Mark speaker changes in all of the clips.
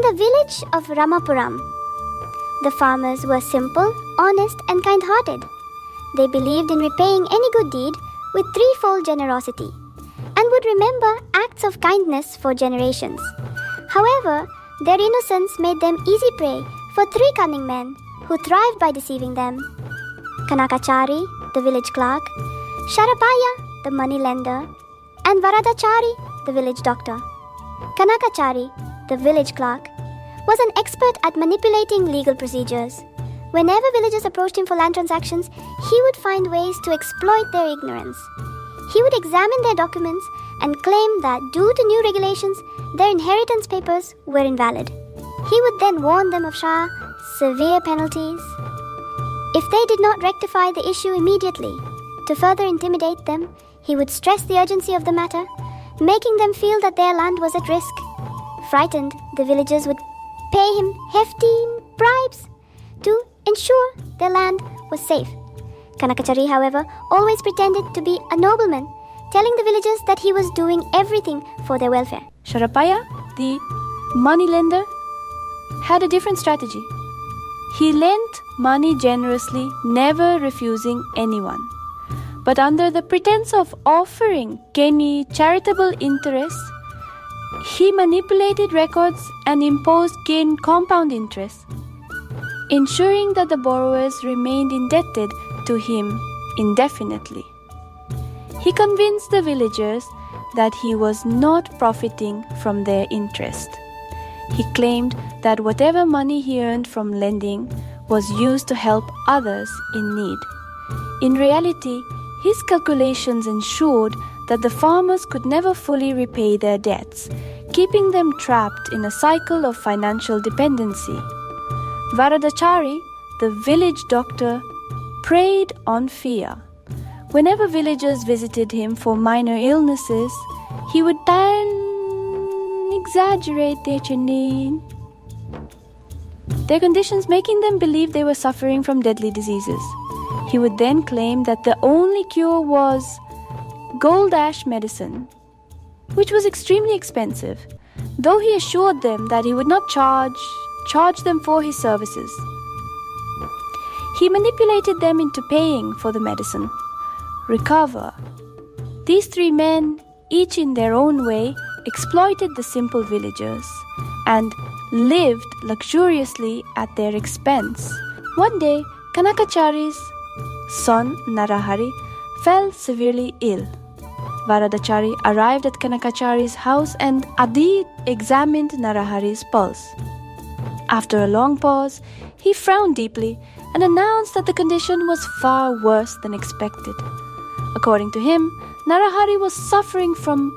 Speaker 1: the village of Ramapuram, the farmers were simple, honest, and kind-hearted. They believed in repaying any good deed with threefold generosity and would remember acts of kindness for generations. However, their innocence made them easy prey for three cunning men who thrived by deceiving them: Kanakachari, the village clerk; Sharapaya, the money lender; and Varadachari, the village doctor. Kanakachari, the village clerk, was an expert at manipulating legal procedures. Whenever villagers approached him for land transactions, he would find ways to exploit their ignorance. He would examine their documents and claim that due to new regulations, their inheritance papers were invalid. He would then warn them of severe penalties if they did not rectify the issue immediately. To further intimidate them, he would stress the urgency of the matter, making them feel that their land was at risk. Frightened, the villagers would pay him hefty bribes to ensure their land was safe. Kanakachari, however, always pretended to be a nobleman, telling the villagers that he was doing everything for their welfare.
Speaker 2: Sharapaya, the money lender, had a different strategy. He lent money generously, never refusing anyone. But under the pretense of offering Kenny charitable interest, he manipulated records and imposed gain compound interest, ensuring that the borrowers remained indebted to him indefinitely. He convinced the villagers that he was not profiting from their interest. He claimed that whatever money he earned from lending was used to help others in need. In reality, his calculations ensured that the farmers could never fully repay their debts, keeping them trapped in a cycle of financial dependency. Varadachari, the village doctor, preyed on fear. Whenever villagers visited him for minor illnesses, he would exaggerate their conditions, making them believe they were suffering from deadly diseases. He would then claim that the only cure was gold ash medicine, which was extremely expensive, though he assured them that he would not charge them for his services. He manipulated them into paying for the medicine. Recover. These three men, each in their own way, exploited the simple villagers and lived luxuriously at their expense. One day, Kanakachari's son Narahari fell severely ill. Varadachari arrived at Kanakachari's house and Adi examined Narahari's pulse. After a long pause, he frowned deeply and announced that the condition was far worse than expected. According to him, Narahari was suffering from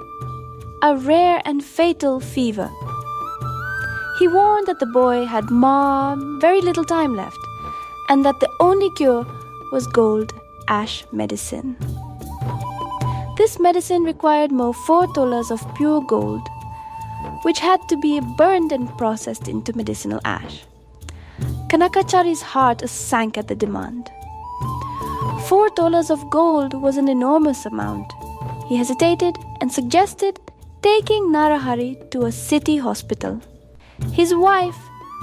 Speaker 2: a rare and fatal fever. He warned that the boy had very little time left and that the only cure was gold ash medicine. This medicine required 4 tolas of pure gold, which had to be burned and processed into medicinal ash. Kanakachari's heart sank at the demand. 4 tolas of gold was an enormous amount. He hesitated and suggested taking Narahari to a city hospital. His wife,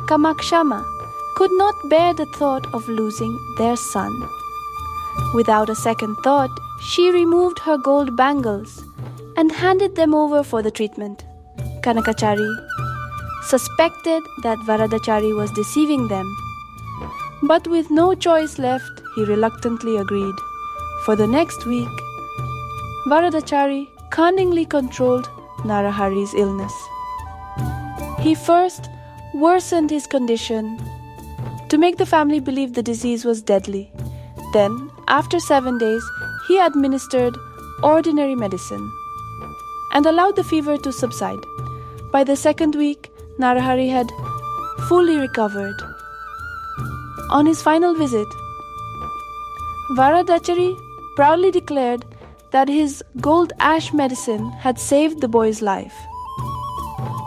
Speaker 2: Kamakshama, could not bear the thought of losing their son. Without a second thought, she removed her gold bangles and handed them over for the treatment. Kanakachari suspected that Varadachari was deceiving them, but with no choice left, he reluctantly agreed. For the next week, Varadachari cunningly controlled Narahari's illness. He first worsened his condition to make the family believe the disease was deadly. Then, after 7 days, he administered ordinary medicine and allowed the fever to subside. By the second week, Narahari had fully recovered. On his final visit, Varadachari proudly declared that his gold ash medicine had saved the boy's life.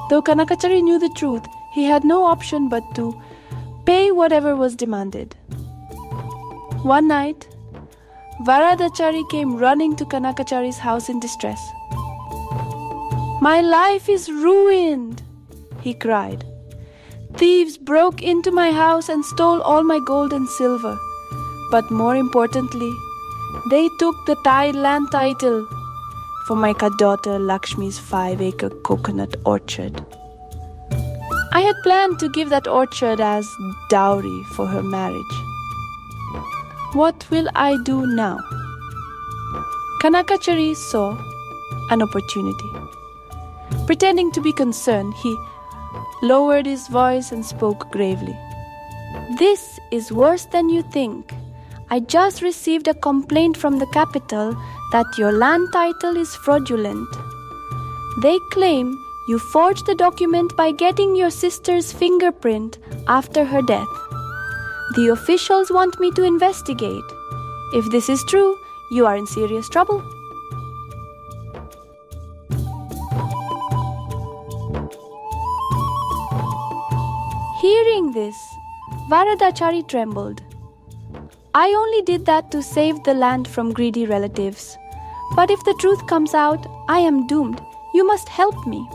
Speaker 2: Though Kanakachari knew the truth, he had no option but to pay whatever was demanded. One night, Varadachari came running to Kanakachari's house in distress. "My life is ruined," he cried. Thieves broke into my house and stole all my gold and silver. But more importantly, they took the land title for my daughter Lakshmi's 5-acre coconut orchard. I had planned to give that orchard as dowry for her marriage. What will I do now? Kanakachari saw an opportunity. Pretending to be concerned, he lowered his voice and spoke gravely. This is worse than you think. I just received a complaint from the capital that your land title is fraudulent. They claim you forged the document by getting your sister's fingerprint after her death. The officials want me to investigate. If this is true, you are in serious trouble. Hearing this, Varadachari trembled. I only did that to save the land from greedy relatives. But if the truth comes out, I am doomed. You must help me.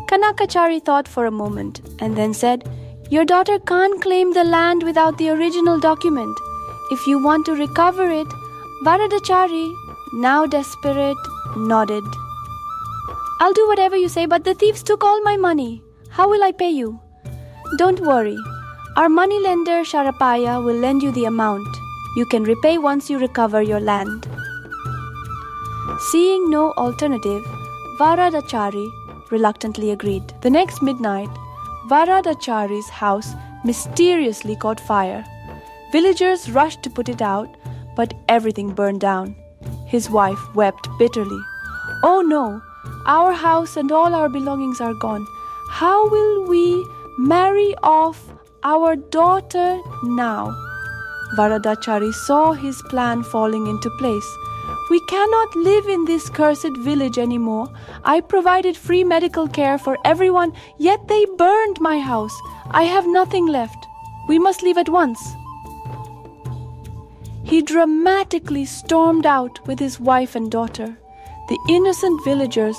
Speaker 2: Kanakachari thought for a moment and then said, Your daughter can't claim the land without the original document. If you want to recover it, Varadachari, now desperate, nodded. I'll do whatever you say, but the thieves took all my money. How will I pay you? Don't worry. Our moneylender Sharapaya will lend you the amount. You can repay once you recover your land. Seeing no alternative, Varadachari reluctantly agreed. The next midnight, Varadachari's house mysteriously caught fire. Villagers rushed to put it out, but everything burned down. His wife wept bitterly. Oh no, our house and all our belongings are gone. How will we marry off our daughter now? Varadachari saw his plan falling into place. We cannot live in this cursed village anymore. I provided free medical care for everyone, yet they burned my house. I have nothing left. We must leave at once. He dramatically stormed out with his wife and daughter. The innocent villagers,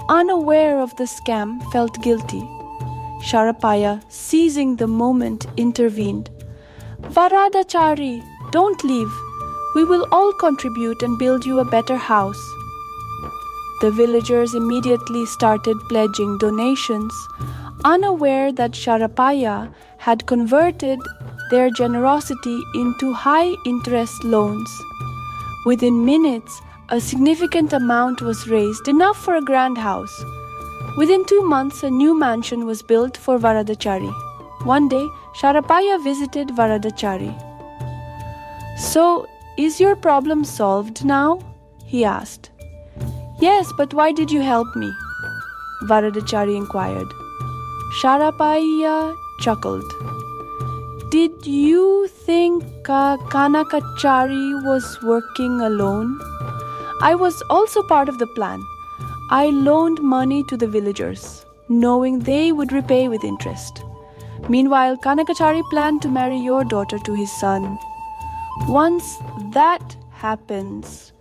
Speaker 2: unaware of the scam, felt guilty. Sharapaya, seizing the moment, intervened. Varadachari, don't leave. We will all contribute and build you a better house. The villagers immediately started pledging donations, unaware that Sharapaya had converted their generosity into high-interest loans. Within minutes, a significant amount was raised, enough for a grand house. Within 2 months, a new mansion was built for Varadachari. One day, Sharapaya visited Varadachari. So, is your problem solved now? He asked. Yes, but why did you help me? Varadachari inquired. Sharapaya chuckled. Did you think Kanakachari was working alone? I was also part of the plan. I loaned money to the villagers, knowing they would repay with interest. Meanwhile, Kanakachari planned to marry your daughter to his son. Once that happens,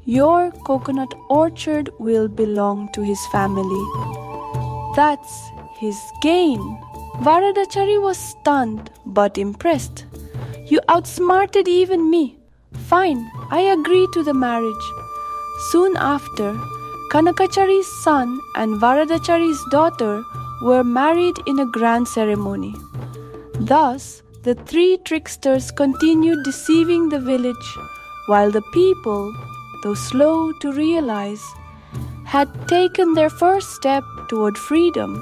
Speaker 2: your coconut orchard will belong to his family. That's his gain. Varadachari was stunned but impressed. You outsmarted even me. Fine, I agree to the marriage. Soon after, Kanakachari's son and Varadachari's daughter were married in a grand ceremony. Thus, the three tricksters continued deceiving the village, while the people, though slow to realize, had taken their first step toward freedom.